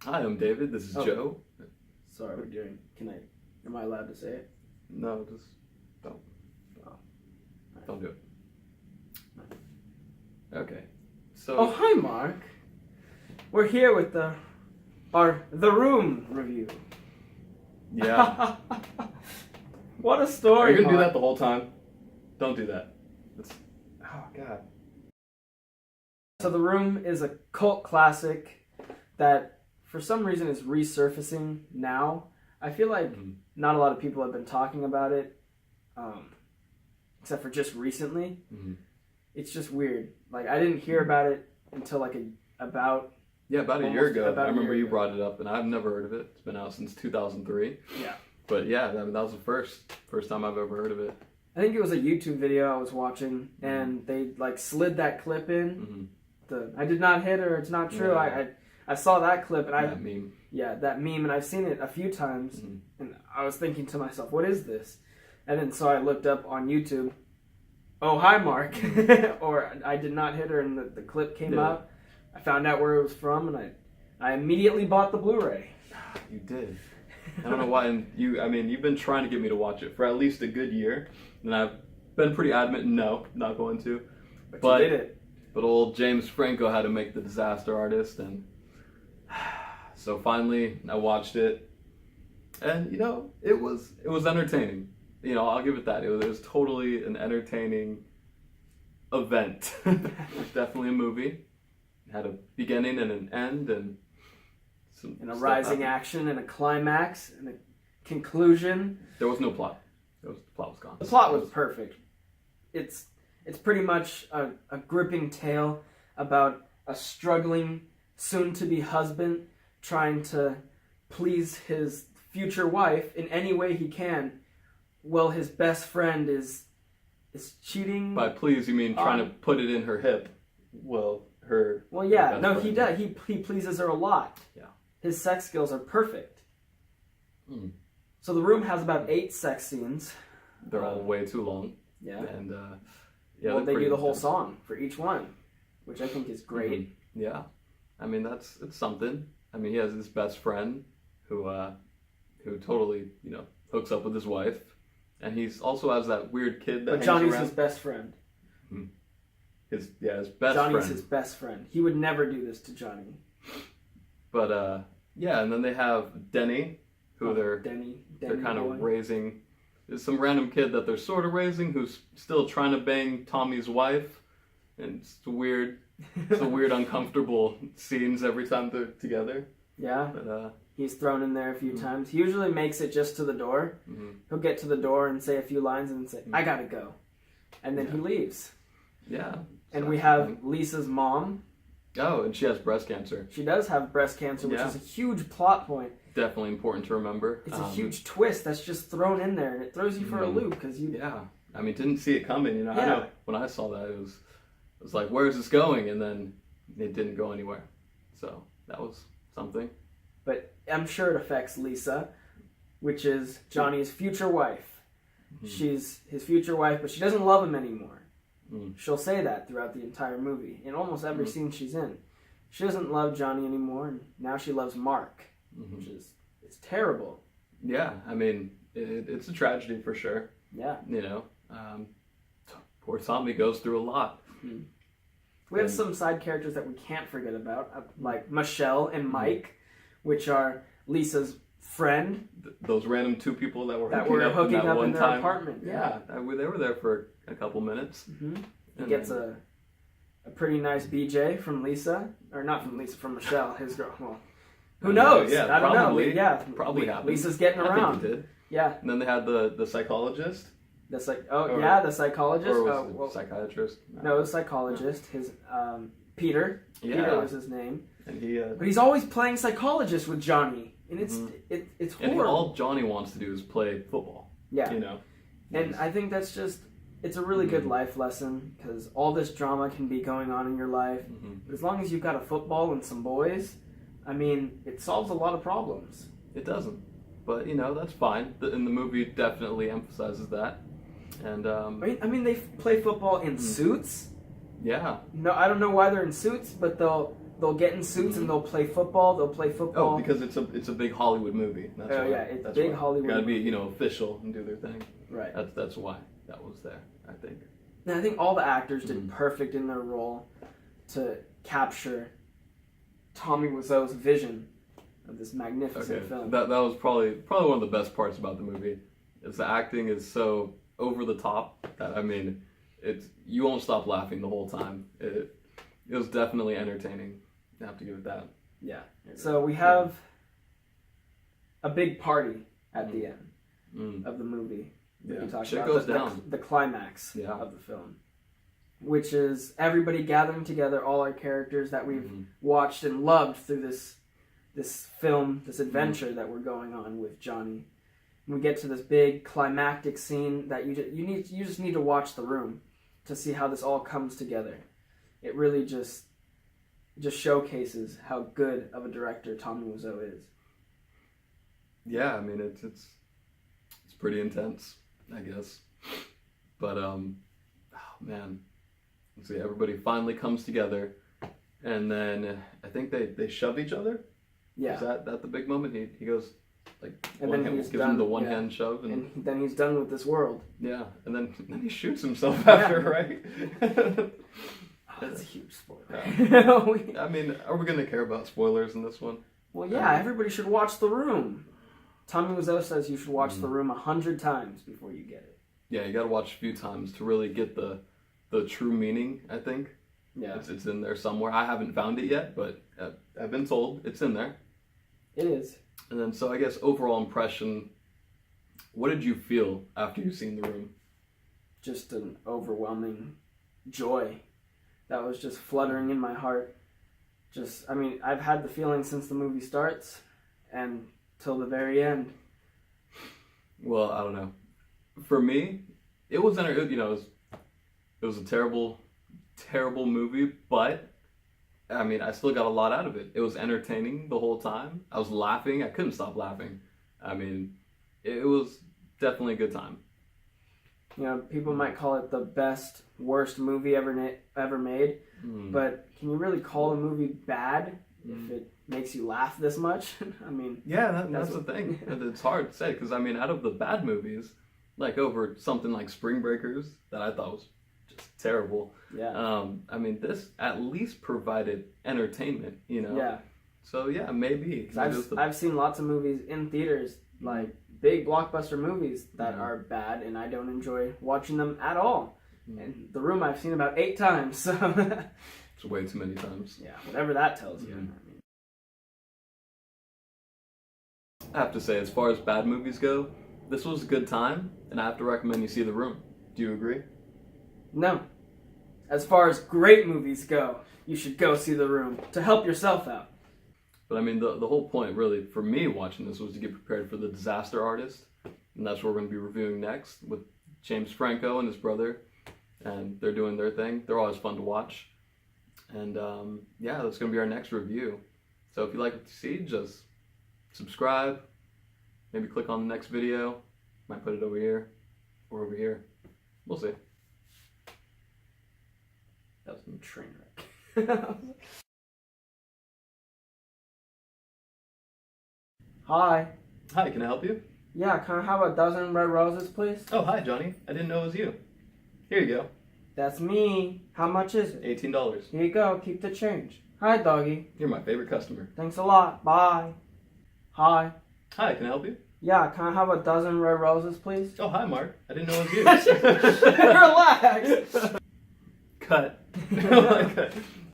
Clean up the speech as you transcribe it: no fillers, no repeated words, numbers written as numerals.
Hi, I'm David. This is Joe. Sorry, we're doing. Am I allowed to say it? No, just don't. Oh. Don't do it. Okay. So. Oh, hi, Mark. We're here with The Room review. Yeah. What a story. Are you gonna do Mark. that the whole time? Don't do that. Oh God. So The Room is a cult classic that, for some reason, is resurfacing now. I feel like not a lot of people have been talking about it, except for just recently. Mm-hmm. It's just weird. Like, I didn't hear about it until about a year ago. I remember you ago. brought it up, and I've never heard of it. It's been out since 2003. Yeah. But yeah, that was the first time I've ever heard of it. I think it was a YouTube video I was watching, and they slid that clip in. I did not hit her. It's not true. Yeah. I saw that clip, and that meme. Yeah, that meme, and I've seen it a few times, and I was thinking to myself, what is this? And then so I looked up on YouTube, oh, hi, Mark, or I did not hit her, and the clip came out. I found out where it was from, and I immediately bought the Blu-ray. You did. I don't know why. And you've been trying to get me to watch it for at least a good year, and I've been pretty adamant, no, not going to. But you did it. But old James Franco had to make The Disaster Artist, and so finally I watched it, and it was entertaining. I'll give it that. It was totally an entertaining event. It was definitely a movie. It had a beginning and an end, and a rising action, and a climax, and a conclusion. There was no plot. The plot was gone. The plot was perfect. It's pretty much a gripping tale about a struggling, soon-to-be husband trying to please his future wife in any way he can, while his best friend is cheating. By please, you mean trying to put it in her hip? Well, yeah. No, friend. he does. He pleases her a lot. Yeah. His sex skills are perfect. So The Room has about 8 sex scenes. They're all way too long. Yeah. And they do the whole song for each one, which I think is great. Yeah. It's something. He has his best friend who totally, hooks up with his wife. And he also has that weird kid that hangs Johnny's around. his best friend. His best friend. Johnny's his best friend. He would never do this to Johnny. But and then they have Denny, who they're kind of raising. There's some random kid that they're sort of raising who's still trying to bang Tommy's wife, and it's weird, uncomfortable scenes every time they're together. Yeah. But he's thrown in there a few times. He usually makes it just to the door. He'll get to the door and say a few lines and say, "I gotta go," and then he leaves. Yeah. And we have Lisa's mom. Oh, and she has breast cancer. She does have breast cancer, which is a huge plot point. Definitely important to remember. It's a huge twist that's just thrown in there, and it throws you for a loop because you. Yeah, didn't see it coming. I know when I saw that, it was like, where is this going? And then it didn't go anywhere. So that was something. But I'm sure it affects Lisa, which is Johnny's future wife. She's his future wife, but she doesn't love him anymore. She'll say that throughout the entire movie, in almost every scene she's in. She doesn't love Johnny anymore, and now she loves Mark, which is terrible. Yeah, it's a tragedy for sure. Yeah. Poor Tommy goes through a lot. We have some side characters that we can't forget about, like Michelle and Mike, which are Lisa's friend. Those random 2 people that were hooking up in one their time. apartment. Yeah. They were there for a couple minutes. He gets a pretty nice BJ from Lisa, or not from Lisa, from Michelle, his girl. Well, who knows? Yeah, I don't know. Yeah, probably happened. Lisa's getting around. I think it did. Yeah. And then they had the psychologist. The psychologist. Or was it psychiatrist? No, the psychologist. His Peter. Yeah. Peter was his name. And he. But he's always playing psychologist with Johnny, and it's horrible. And all Johnny wants to do is play football. Yeah. And I think that's just. It's a really good life lesson, because all this drama can be going on in your life. But as long as you've got a football and some boys, it solves a lot of problems. It doesn't. But, that's fine. And the movie definitely emphasizes that. And they play football in suits. Yeah. No, I don't know why they're in suits, but they'll they'll get in suits and they'll play football. They'll play football. Oh, because it's a big Hollywood movie. That's why. Yeah, it's that's big why. Hollywood. Gotta be official and do their thing. Right. That's why that was there. I think. And I think all the actors did perfect in their role to capture Tommy Wiseau's vision of this magnificent film. That was probably one of the best parts about the movie. Is the acting is so over the top that you won't stop laughing the whole time. It was definitely entertaining. I have to give it that. Yeah. So we have a big party at the end of the movie. Yeah. You talked Shit about goes down. The climax of the film, which is everybody gathering together, all our characters that we've watched and loved through this film, this adventure that we're going on with Johnny. And we get to this big climactic scene that you just need to watch The Room to see how this all comes together. It really just showcases how good of a director Tommy Wiseau is. Yeah, it's pretty intense, I guess. But oh man, let's see. Everybody finally comes together, and then I think they shove each other. Yeah. Is that the big moment? He goes like, and one then hand, he's gives done, him the one hand shove, and then he's done with this world. Yeah, and then he shoots himself after, right? That's a huge spoiler. Yeah. Are we gonna care about spoilers in this one? Well, yeah, everybody should watch The Room. Tommy Wiseau says you should watch The Room 100 times before you get it. Yeah, you gotta watch a few times to really get the true meaning, I think. Yeah. It's in there somewhere. I haven't found it yet, but I've been told it's in there. It is. And then, so I guess overall impression, what did you feel after you seen The Room? Just an overwhelming joy that was just fluttering in my heart. I've had the feeling since the movie starts and till the very end. Well, I don't know. For me, it was it was a terrible, terrible movie, but I still got a lot out of it. It was entertaining the whole time. I was laughing. I couldn't stop laughing. It was definitely a good time. People might call it the best, worst movie ever made, but can you really call a movie bad if it makes you laugh this much? Yeah, that's the thing. It's hard to say because out of the bad movies, like over something like Spring Breakers that I thought was just terrible. Yeah. This at least provided entertainment. Yeah. So yeah, maybe. I've seen lots of movies in theaters, like big blockbuster movies that are bad, and I don't enjoy watching them at all. And The Room I've seen about 8 times. So it's way too many times. Yeah, whatever that tells you. I have to say, as far as bad movies go, this was a good time, and I have to recommend you see The Room. Do you agree? No. As far as great movies go, you should go see The Room to help yourself out. But the whole point, really, for me watching this was to get prepared for The Disaster Artist, and that's what we're going to be reviewing next with James Franco and his brother, and they're doing their thing. They're always fun to watch, and that's going to be our next review. So if you like what you see, just subscribe, maybe click on the next video. Might put it over here or over here. We'll see. That was a train wreck. Hi. Hi, can I help you? Yeah, can I have a dozen red roses, please? Oh, hi, Johnny. I didn't know it was you. Here you go. That's me. How much is it? $18. Here you go. Keep the change. Hi, doggy. You're my favorite customer. Thanks a lot. Bye. Hi. Hi, can I help you? Yeah, can I have a dozen red roses, please? Oh, hi, Mark. I didn't know it was you. Relax. Cut.